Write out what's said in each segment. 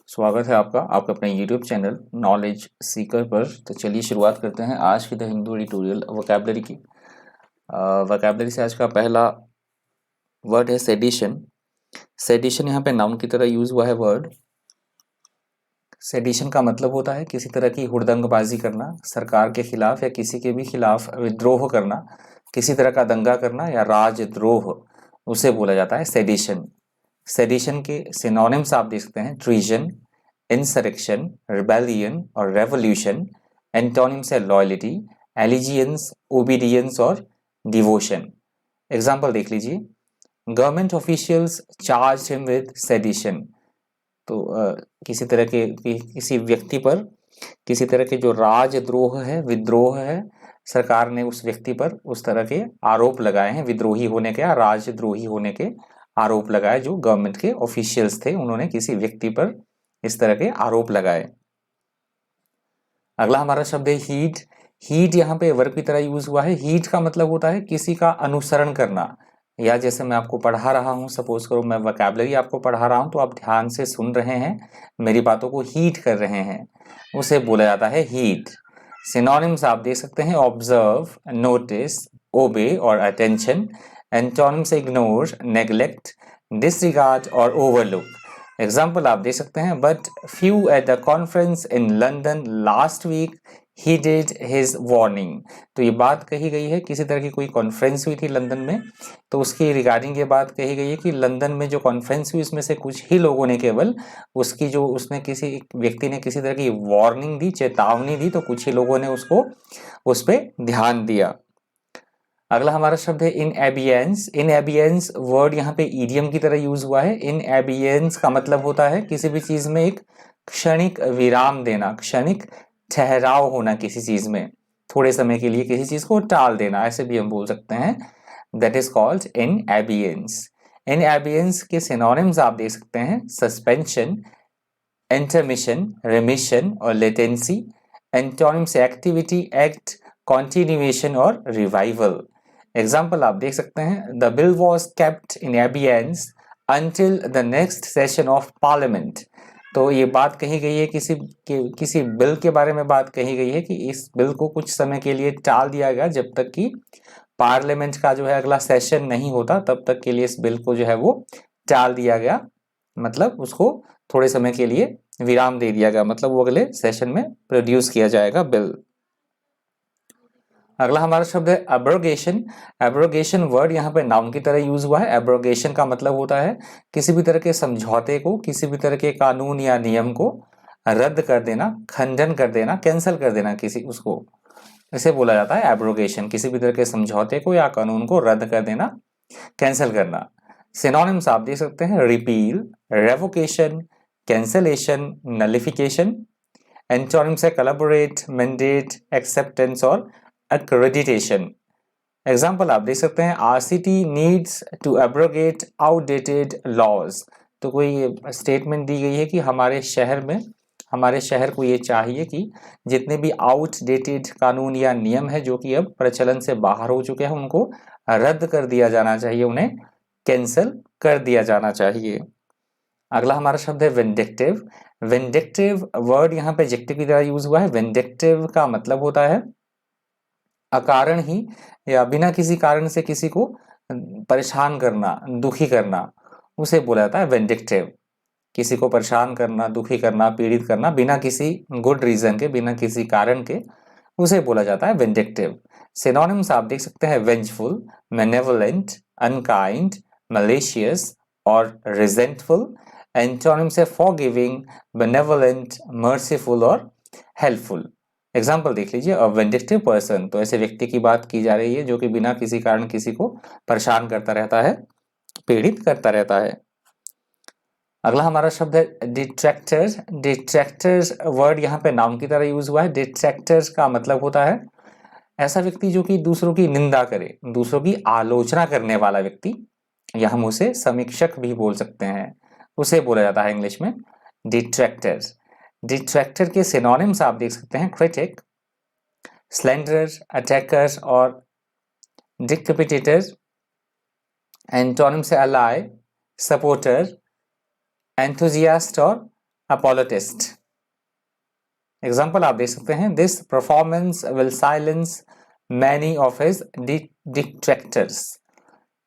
स्वागत है आपका अपने YouTube चैनल नॉलेज सीकर पर। तो चलिए शुरुआत करते हैं आज की द हिंदू एडिटोरियल वोकैबलरी की। वोकैबलरी से आज का पहला वर्ड है सेडिशन। सेडिशन यहाँ पे नाउन की तरह यूज हुआ है वर्ड। सेडिशन का मतलब होता है किसी तरह की हुड़दंगबाजी करना, सरकार के खिलाफ या किसी के भी खिलाफ विद्रोह करना, किसी तरह का दंगा करना या राजद्रोह, उसे बोला जाता है सेडिशन। सेडिशन के सिनोनिम्स आप देख सकते हैं ट्रीजन, इंसरेक्शन, रिबेलियन और रेवोल्यूशन। एंटोनिम्स है लॉयल्टी, एलिजियंस, ओबीडियंस और डिवोशन। एग्जाम्पल देख लीजिए, government officials charge him with sedition. तो किसी तरह के किसी व्यक्ति पर किसी तरह के जो राजद्रोह है, विद्रोह है, सरकार ने उस व्यक्ति पर उस तरह के आरोप लगाए हैं, विद्रोही होने के या राजद्रोही होने के आरोप लगाए। जो गवर्नमेंट के ऑफिशियल्स थे उन्होंने किसी व्यक्ति पर इस तरह के आरोप लगाए। अगला हमारा शब्द है हीड। हीड यहाँ पे वर्ब की तरह यूज हुआ है। हीड का मतलब होता है किसी का अनुसरण करना, या जैसे मैं आपको पढ़ा रहा हूँ, सपोज करो मैं वोकैबलरी आपको पढ़ा रहा हूँ तो आप ध्यान से सुन रहे हैं, मेरी बातों को हीड कर रहे हैं, उसे बोला जाता है हीड। सिनोनिम्स आप देख सकते हैं ऑब्जर्व, नोटिस, ओबे और attention. Antonyms ignore, neglect, disregard और ओवरलुक। एग्जाम्पल आप दे सकते हैं, but few at the conference in London last week heeded his warning। तो ये बात कही गई है, किसी तरह की कोई कॉन्फ्रेंस हुई थी लंदन में, तो उसकी रिगार्डिंग ये बात कही गई है कि लंदन में जो कॉन्फ्रेंस हुई उसमें से कुछ ही लोगों ने केवल उसकी जो उसने किसी व्यक्ति ने किसी तरह की वार्निंग दी, चेतावनी दी, तो कुछ ही लोगों ने उसको उस पर ध्यान दिया। अगला हमारा शब्द है इन एबियंस। इन एबियंस वर्ड यहाँ पे ईडियम की तरह यूज हुआ है। इन एबियंस का मतलब होता है किसी भी चीज में एक क्षणिक विराम देना, क्षणिक ठहराव होना, किसी चीज में थोड़े समय के लिए किसी चीज को टाल देना, ऐसे भी हम बोल सकते हैं। That is called in abeyance. In abeyance के सिनोनिम्स आप देख सकते हैं सस्पेंशन, इंटरमिशन, रिमिशन और latency. Antonyms activity, act, continuation और रिवाइवल। एग्जाम्पल आप देख सकते हैं, the bill was kept in abeyance until the next session of parliament. तो ये बात कही गई है किसी बिल के बारे में बात कही गई है कि इस बिल को कुछ समय के लिए टाल दिया गया, जब तक कि पार्लियामेंट का जो है अगला सेशन नहीं होता तब तक के लिए इस बिल को जो है वो टाल दिया गया, मतलब उसको थोड़े समय के लिए विराम दे दिया गया, मतलब वो अगले सेशन में प्रोड्यूस किया जाएगा बिल। अगला हमारा शब्द है एब्रोगेशन। एब्रोगेशन वर्ड यहाँ पे नाउन की तरह यूज हुआ है। एब्रोगेशन का मतलब होता है किसी भी तरह के समझौते को, किसी भी तरह के कानून या नियम को रद्द कर देना, खंडन कर देना, कैंसिल कर देना, किसी उसको, इसे बोला जाता है एब्रोगेशन। किसी भी तरह के समझौते को या कानून को रद्द कर देना, कैंसिल करना। सिनोनिम्स आप देख सकते हैं repeal, revocation, cancellation, nullification. Antonyms है कोलैबोरेट, मैंडेट, एक्सेप्टेंस और एक्रेडिटेशन। एग्जाम्पल आप देख सकते हैं R C T needs to abrogate outdated laws. तो कोई स्टेटमेंट दी गई है कि हमारे शहर को ये चाहिए कि जितने भी आउटडेटेड कानून या नियम है जो कि अब प्रचलन से बाहर हो चुके हैं उनको रद्द कर दिया जाना चाहिए, उन्हें कैंसिल कर दिया जाना चाहिए। अगला हमारा शब्द है विंडिक्टिव। विंडिक्टिव वर्ड यहाँ पे एडजेक्टिव की तरह यूज हुआ है। विंडिक्टिव का मतलब होता है अकारण ही या बिना किसी कारण से किसी को परेशान करना, दुखी करना, उसे बोला जाता है विंडिक्टिव। किसी को परेशान करना, दुखी करना, पीड़ित करना बिना किसी गुड रीजन के, बिना किसी कारण के, उसे बोला जाता है विंडिक्टिव। सिनोनिम्स आप देख सकते हैं वेंजफुल, बेनेवोलेंट, अनकाइंड, मलेशियस और रिजेंटफुल। एंटोनिम्स है फॉरगिविंग, बेनेवोलेंट, मर्सीफुल और हेल्पफुल। एग्जाम्पल देख लीजिए, अ विंडिक्टिव पर्सन, तो ऐसे व्यक्ति की बात की जा रही है जो कि बिना किसी कारण किसी को परेशान करता रहता है, पीड़ित करता रहता है। अगला हमारा शब्द है डिट्रैक्टर्स। डिट्रैक्टर्स वर्ड यहाँ पे नाउन की तरह यूज हुआ है। डिट्रैक्टर्स का मतलब होता है ऐसा व्यक्ति जो कि दूसरों की निंदा करे, दूसरों की आलोचना करने वाला व्यक्ति, या हम उसे समीक्षक भी बोल सकते हैं, उसे बोला जाता है इंग्लिश में डिट्रैक्टर्स। डिट्रैक्टर के सिनोनिम्स आप देख सकते हैं क्रिटिक, स्लेंडरर, अटैकर और डिक्रिपिटेटर। एंटोनिम्स है अलाई, सपोर्टर, एंथुजियास्ट और अपोलो टेस्ट। एग्जाम्पल आप देख सकते हैं, this performance will silence many of his detractors.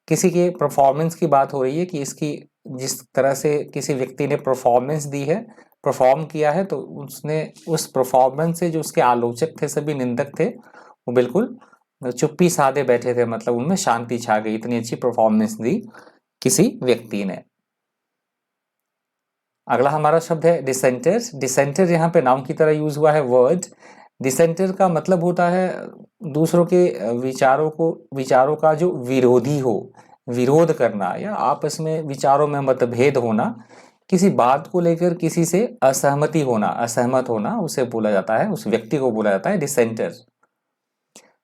किसी के परफॉर्मेंस की बात हो रही है कि इसकी जिस तरह से किसी व्यक्ति ने परफॉर्मेंस दी है, परफॉर्म किया है, तो उसने उस परफॉर्मेंस से जो उसके आलोचक थे, सभी निंदक थे, वो बिल्कुल चुप्पी साधे बैठे थे, मतलब उनमें शांति छा गई, इतनी अच्छी परफॉर्मेंस दी किसी व्यक्ति ने। अगला हमारा शब्द है डिसेंटर। डिसेंटर यहाँ पे नाउन की तरह यूज हुआ है वर्ड। डिसेंटर का मतलब होता है दूसरों के विचारों का जो विरोधी हो, विरोध करना या आपस में विचारों में मतभेद होना, किसी बात को लेकर किसी से असहमति होना, असहमत होना, उसे बोला जाता है, उस व्यक्ति को बोला जाता है डिसेंटर।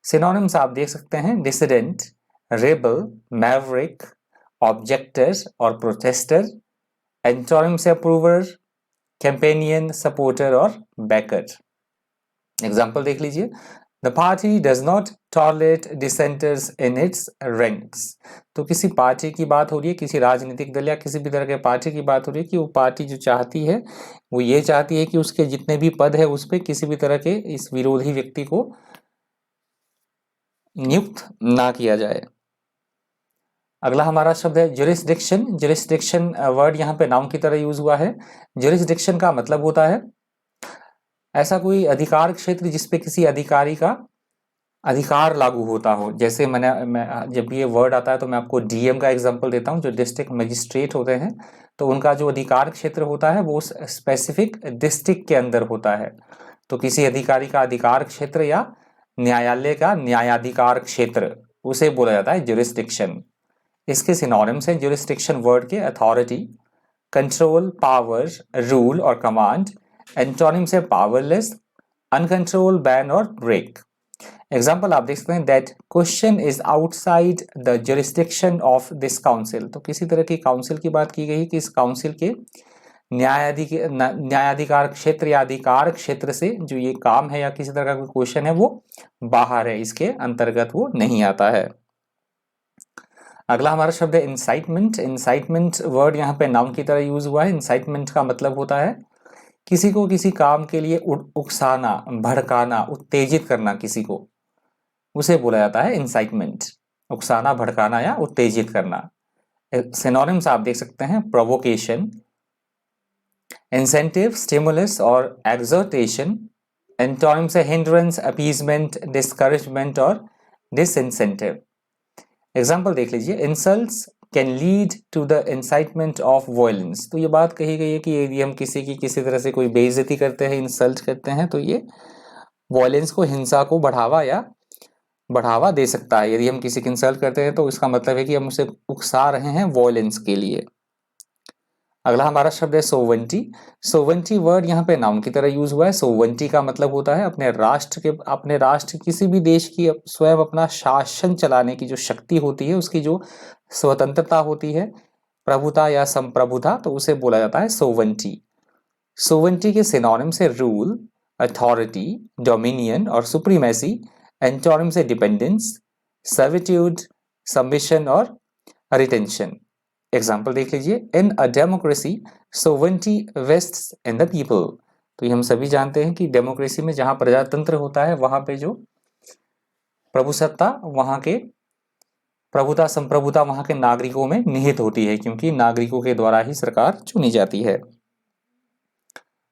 सिनोनिम्स आप देख सकते हैं, डिसिडेंट, रेबल, मैवरिक, ऑब्जेक्टर और प्रोटेस्टर। एंटोनिम से अप्रूवर, कैंपेनियन, सपोर्टर और बैकर। एग्जाम्पल देख लीजिए, the party does not tolerate dissenters in its ranks. तो किसी पार्टी की बात हो रही है, किसी राजनीतिक दल या किसी भी तरह के पार्टी की बात हो रही है कि वो पार्टी जो चाहती है वो ये चाहती है कि उसके जितने भी पद है उस पर किसी भी तरह के इस विरोधी व्यक्ति को नियुक्त ना किया जाए। अगला हमारा शब्द है ज्यूरिसडिक्शन। ज्यूरिसडिक्शन वर्ड यहाँ पे नाउन की तरह यूज हुआ है। ज्यूरिसडिक्शन का मतलब होता है ऐसा कोई अधिकार क्षेत्र जिसपे किसी अधिकारी का अधिकार लागू होता हो। जैसे मैं जब ये वर्ड आता है तो मैं आपको डीएम का एग्जांपल देता हूँ, जो डिस्ट्रिक्ट मजिस्ट्रेट होते हैं, तो उनका जो अधिकार क्षेत्र होता है वो स्पेसिफिक डिस्ट्रिक्ट के अंदर होता है। तो किसी अधिकारी का अधिकार क्षेत्र या न्यायालय का न्यायाधिकार क्षेत्र, उसे बोला जाता है ज्यूरिसडिक्शन। इसके सिनोनिम्स हैं ज्यूरिसडिक्शन वर्ड के अथॉरिटी, कंट्रोल, पावर, रूल और कमांड। एंटोनिम से पावरलेस, अनकंट्रोल, बैन और ब्रेक। एग्जाम्पल आप देख सकते हैं, that question is outside the jurisdiction of this council. तो किसी तरह की काउंसिल की बात की गई कि इस काउंसिल के न्यायाधिकार क्षेत्र या अधिकार क्षेत्र से जो ये काम है या किसी तरह का क्वेश्चन है वो बाहर है, इसके अंतर्गत वो नहीं आता है। अगला हमारा शब्द है इंसाइटमेंट। इंसाइटमेंट वर्ड यहाँ पे नाउन की तरह यूज हुआ है। इंसाइटमेंट का मतलब होता है किसी को किसी काम के लिए उकसाना, भड़काना, उत्तेजित करना किसी को, उसे बोला जाता है इंसाइटमेंट। उकसाना, भड़काना या उत्तेजित करना। सिनोनिम्स आप देख सकते हैं, प्रोवोकेशन, इंसेंटिव, स्टिमुलस और एक्सर्टेशन। एंटोनिम से हिंड्रेंस, अपीजमेंट, डिस्करेजमेंट और डिसइंसेंटिव। एग्जाम्पल देख लीजिए, insults can lead to the incitement of violence. तो ये बात कही गई है कि यदि हम किसी की किसी तरह से कोई बेइज्जती करते हैं, इंसल्ट करते हैं, तो ये वायलेंस को, हिंसा को बढ़ावा दे सकता है। यदि हम किसी की इंसल्ट करते हैं तो इसका मतलब है कि हम उसे उकसा रहे हैं वायलेंस के लिए। अगला हमारा शब्द है सोवेंटी। सोवेंटी वर्ड यहाँ पे नाउन की तरह यूज हुआ है। सोवेंटी का मतलब होता है अपने राष्ट्र किसी भी देश की स्वयं अपना शासन चलाने की जो शक्ति होती है, उसकी जो स्वतंत्रता होती है, प्रभुता या संप्रभुता, तो उसे बोला जाता है सोवेंटी। सोवेंटी के सिनोनिम से रूल, अथॉरिटी, डोमिनियन और सुप्रीमेसी। एंटोनिम से डिपेंडेंस, सर्विट्यूड, सबमिशन और रिटेंशन। एग्जाम्पल देख लीजिए, in a democracy sovereignty vests in the people. तो ये हम सभी जानते हैं कि डेमोक्रेसी में जहां प्रजातंत्र होता है वहां पे जो प्रभुसत्ता, वहां के प्रभुता, संप्रभुता वहां के नागरिकों में निहित होती है, क्योंकि नागरिकों के द्वारा ही सरकार चुनी जाती है।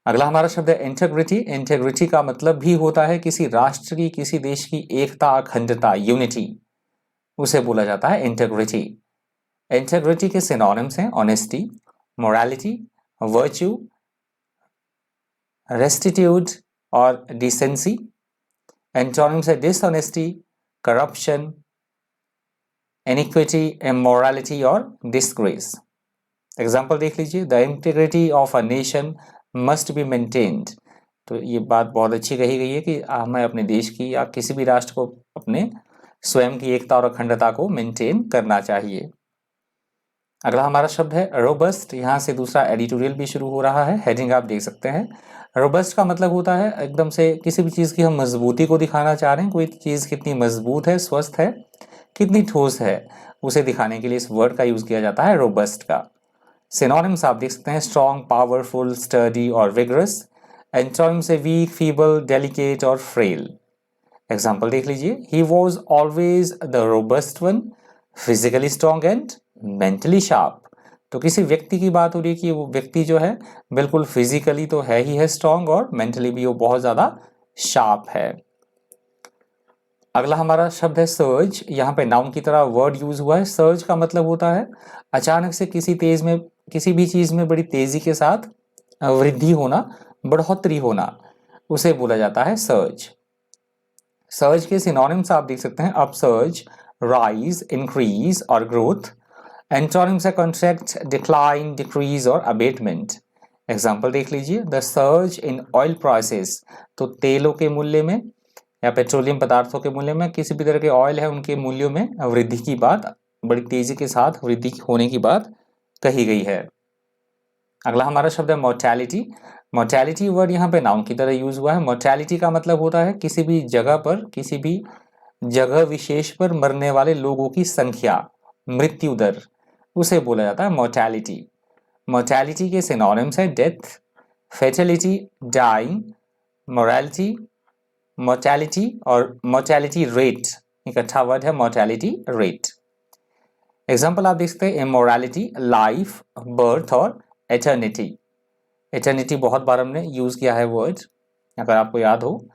अगला हमारा शब्द है इंटेग्रिटी। इंटेग्रिटी का मतलब भी होता है किसी राष्ट्र की, किसी देश की एकता, अखंडता, यूनिटी, उसे बोला जाता है इंटेग्रिटी। इंटेग्रिटी के सिनोनिम्स हैं ऑनेस्टी, मोरालिटी, वर्च्यू, रेस्टिट्यूड और डिसेंसी। एंटोनिम्स है डिसऑनेस्टी, करप्शन, इनिक्विटी, इमोरालिटी और डिस्ग्रेस। एग्जाम्पल देख लीजिए, the integrity of a nation must be maintained. तो ये बात बहुत अच्छी कही गई है कि हमें अपने देश की या किसी भी राष्ट्र को अपने स्वयं की एकता और अखंडता को मेंटेन करना चाहिए। अगला हमारा शब्द है रोबस्ट। यहाँ से दूसरा एडिटोरियल भी शुरू हो रहा है। हेडिंग आप देख सकते हैं। रोबस्ट का मतलब होता है एकदम से किसी भी चीज़ की हम मजबूती को दिखाना चाह रहे हैं, कोई चीज़ कितनी मजबूत है, स्वस्थ है, कितनी ठोस है, उसे दिखाने के लिए इस वर्ड का यूज किया जाता है रोबस्ट का। सिनोनिम्स आप देख सकते हैं स्ट्रॉन्ग, पावरफुल, स्टर्डी और विगरस। एंटोनिम से वीक, फीबल, डेलिकेट और फ्रेल। एग्जाम्पल देख लीजिए, he was always the robust one, physically strong and mentally sharp. तो किसी व्यक्ति की बात हो रही है कि वो व्यक्ति जो है बिल्कुल फिजिकली तो है ही है स्ट्रॉन्ग और मेंटली भी वो बहुत ज्यादा शार्प है। अगला हमारा शब्द है सर्ज। यहाँ पे नाउन की तरह वर्ड यूज हुआ है। सर्ज का मतलब होता है अचानक से किसी भी चीज में बड़ी तेजी के साथ वृद्धि होना, बढ़ोतरी होना, उसे बोला जाता है सर्ज। सर्ज के सिनोनिम्स आप देख सकते हैं अपसर्ज, राइज, इंक्रीज और ग्रोथ। एंटोनिम्स है कॉन्ट्रैक्ट, डिक्लाइन, डिक्रीज और अबेटमेंट। एग्जाम्पल देख लीजिए, the surge in oil prices. तो तेलों के मूल्य में या पेट्रोलियम पदार्थों के मूल्य में, किसी भी तरह के ऑयल है उनके मूल्यों में वृद्धि की बात, बड़ी तेजी के साथ वृद्धि होने की बात कही गई है। अगला हमारा शब्द है मोर्टैलिटी। मोर्टैलिटी वर्ड यहाँ पे नाउन की तरह यूज हुआ है। मोर्टैलिटी का मतलब होता है किसी भी जगह पर, किसी भी जगह विशेष पर मरने वाले लोगों की संख्या, मृत्यु दर, उसे बोला जाता है मोर्टैलिटी। मोर्टैलिटी के सिनोनिम्स है डेथ, फेटलिटी, डाइंग, मोरालिटी, मोर्टैलिटी और मोर्टैलिटी रेट। इकट्ठा वर्ड है मोर्टैलिटी रेट। एग्जाम्पल आप देख सकते हैं इमोरालिटी, लाइफ, बर्थ और एटर्निटी। एटर्निटी बहुत बार हमने यूज किया है वर्ड, अगर आपको याद हो।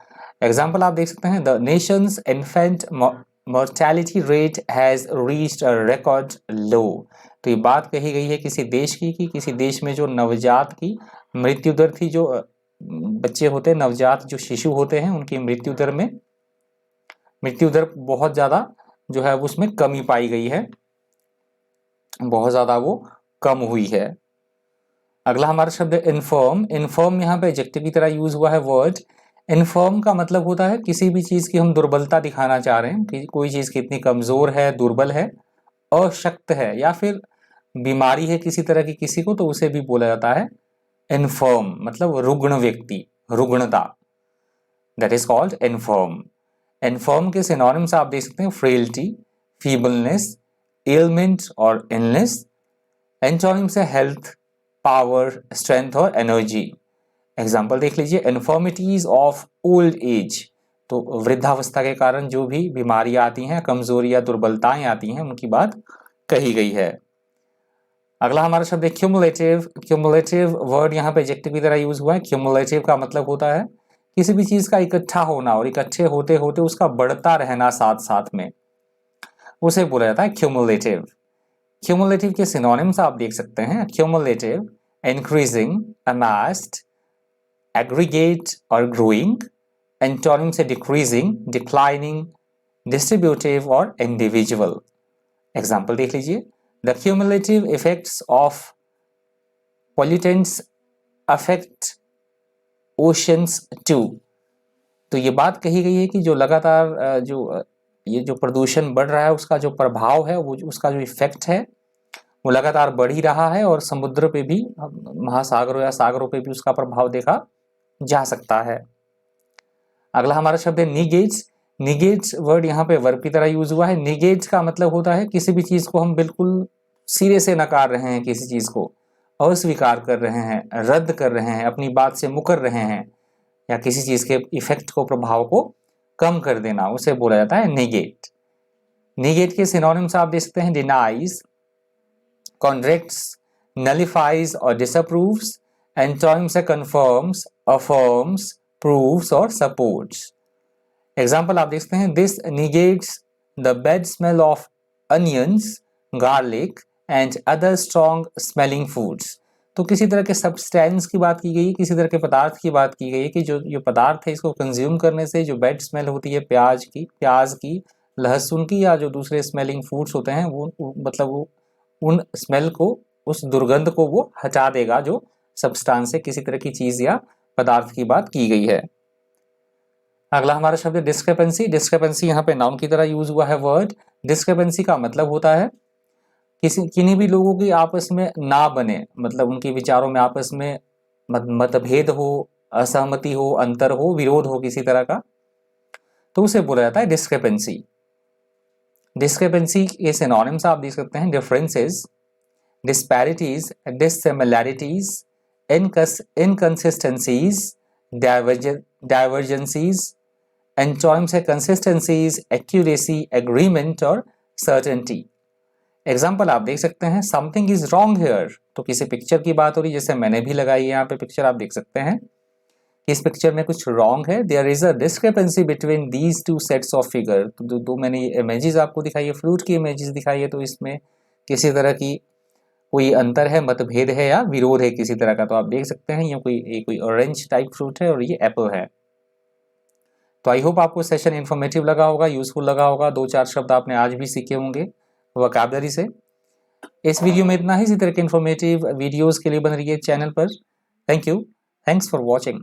एग्जाम्पल आप देख सकते हैं the Nations infant mortality rate has reached a record लो। तो ये बात कही गई है किसी देश की कि किसी देश में जो नवजात की मृत्यु दर थी, जो बच्चे होते हैं नवजात, जो शिशु होते हैं, उनकी मृत्यु दर बहुत ज्यादा जो है उसमें कमी पाई गई है, बहुत ज्यादा वो कम हुई है। अगला हमारा शब्द है इन्फर्म। इन्फर्म यहाँ पे एडजेक्टिव की तरह यूज हुआ है वर्ड। इन्फर्म का मतलब होता है किसी भी चीज की हम दुर्बलता दिखाना चाह रहे हैं कि कोई चीज कितनी कमजोर है, दुर्बल है, अशक्त है या फिर बीमारी है किसी तरह की किसी को, तो उसे भी बोला जाता है इन्फर्म, मतलब रुग्ण व्यक्ति, रुग्णता, that is called infirm. Infirm के सिनोनिम्स आप देख सकते हैं फ्रेलिटी, फीबलनेस, एलमेंट और इलनेस। एंटोनिम्स है हेल्थ, पावर, स्ट्रेंथ और एनर्जी। एग्जाम्पल देख लीजिए, इन्फॉर्मिटीज ऑफ ओल्ड एज। तो वृद्धावस्था के कारण जो भी बीमारियां आती हैं, कमजोरी या दुर्बलताएं आती हैं, उनकी बात कही गई है। अगला हमारा शब्द है क्यूमुलेटिव। क्यूमुलेटिव वर्ड यहाँ पे एडजेक्टिव की तरह यूज हुआ है। क्यूमुलेटिव का मतलब होता है किसी भी चीज का इकट्ठा होना और इकट्ठे होते होते उसका बढ़ता रहना साथ साथ में, उसे बोला जाता है क्यूमुलेटिव। क्यूमुलेटिव के सिनोनिम्स आप देख सकते हैं क्यूमुलेटिव, इंक्रीजिंग, अमास्ड, एग्रीगेट और ग्रोइंग। एंटोनिम से डिक्रीजिंग, डिक्लाइनिंग, डिस्ट्रीब्यूटिव और इंडिविजुअल। एग्जाम्पल देख लीजिए, the cumulative effects of pollutants affect oceans too. तो ये बात कही गई है कि जो लगातार ये जो प्रदूषण बढ़ रहा है उसका जो प्रभाव है, वो उसका जो इफेक्ट है वो लगातार बढ़ ही रहा है और समुद्र पे भी, महासागरों या सागरों पे भी उसका प्रभाव देखा जा सकता है। अगला हमारा शब्द है निगेट्स। निगेट्स वर्ड यहाँ पे वर्ब की तरह यूज हुआ है। निगेट्स का मतलब होता है किसी भी चीज को हम बिल्कुल सिरे से नकार रहे हैं, किसी चीज को अस्वीकार कर रहे हैं, रद्द कर रहे हैं, अपनी बात से मुकर रहे हैं, या किसी चीज के इफेक्ट को, प्रभाव को कम कर देना, उसे बोला जाता है निगेट। निगेट के सिनोनिम्स आप देख सकते हैं डिनाइज, कॉन्ट्रैक्ट्स, नलिफाइज और डिसअप्रूव्स। एंटोनिम्स है confirms, affirms, proves और supports। एग्जाम्पल आप देखते हैं this negates the bad smell of onions, garlic and other strong smelling foods। तो किसी तरह के सब्सटेंस की बात की गई है, किसी तरह के पदार्थ की बात की गई है कि जो पदार्थ है इसको कंज्यूम करने से जो बैड स्मेल होती है प्याज की, लहसुन की या जो दूसरे स्मेलिंग फूड्स होते हैं वो मतलब वो उन स्मेल को, उस दुर्गंध को वो हटा देगा जो सब्सटेंस से, किसी तरह की चीज या पदार्थ की बात की गई है। अगला हमारा शब्द है डिस्क्रिपेंसी। डिस्क्रिपेंसी यहाँ पे नाउन की तरह यूज हुआ है वर्ड। डिस्क्रिपेंसी का मतलब होता है किन्हीं भी लोगों की आपस में ना बने, मतलब उनके विचारों में आपस में मतभेद हो, असहमति हो, अंतर हो, विरोध हो किसी तरह का, तो उसे बोला जाता है डिस्क्रिपेंसी। डिस्क्रिपेंसी के सिनोनिम्स आप देख सकते हैं differences, disparities, dissimilarities, inconsistencies, divergencies, antonyms है कंसिस्टेंसीज, एक्यूरेसी, एग्रीमेंट और सर्टेनिटी। एग्जाम्पल आप देख सकते हैं, समथिंग इज रॉन्ग हेयर, तो किसी पिक्चर की बात हो रही है, जैसे मैंने भी लगाई है यहाँ पे पिक्चर, आप देख सकते हैं इस पिक्चर में कुछ रॉन्ग है। There is a discrepancy between these two sets of figure, तो दो मैंने इमेजेस आपको दिखाई है, फ्रूट की इमेजेस दिखाई है, तो इसमें किसी तरह की कोई अंतर है, मतभेद है या विरोध है किसी तरह का, तो आप देख सकते हैं ये कोई ऑरेंज टाइप फ्रूट है और ये एप्पल है। तो आई होप आपको सेशन इन्फॉर्मेटिव लगा होगा, यूजफुल लगा होगा, 2-4 शब्द आपने आज भी सीखे होंगे वोकैबुलरी से। इस वीडियो में इतना ही। इसी तरह के इन्फॉर्मेटिव वीडियोस के लिए बन रही है चैनल पर। Thank you, thanks for watching.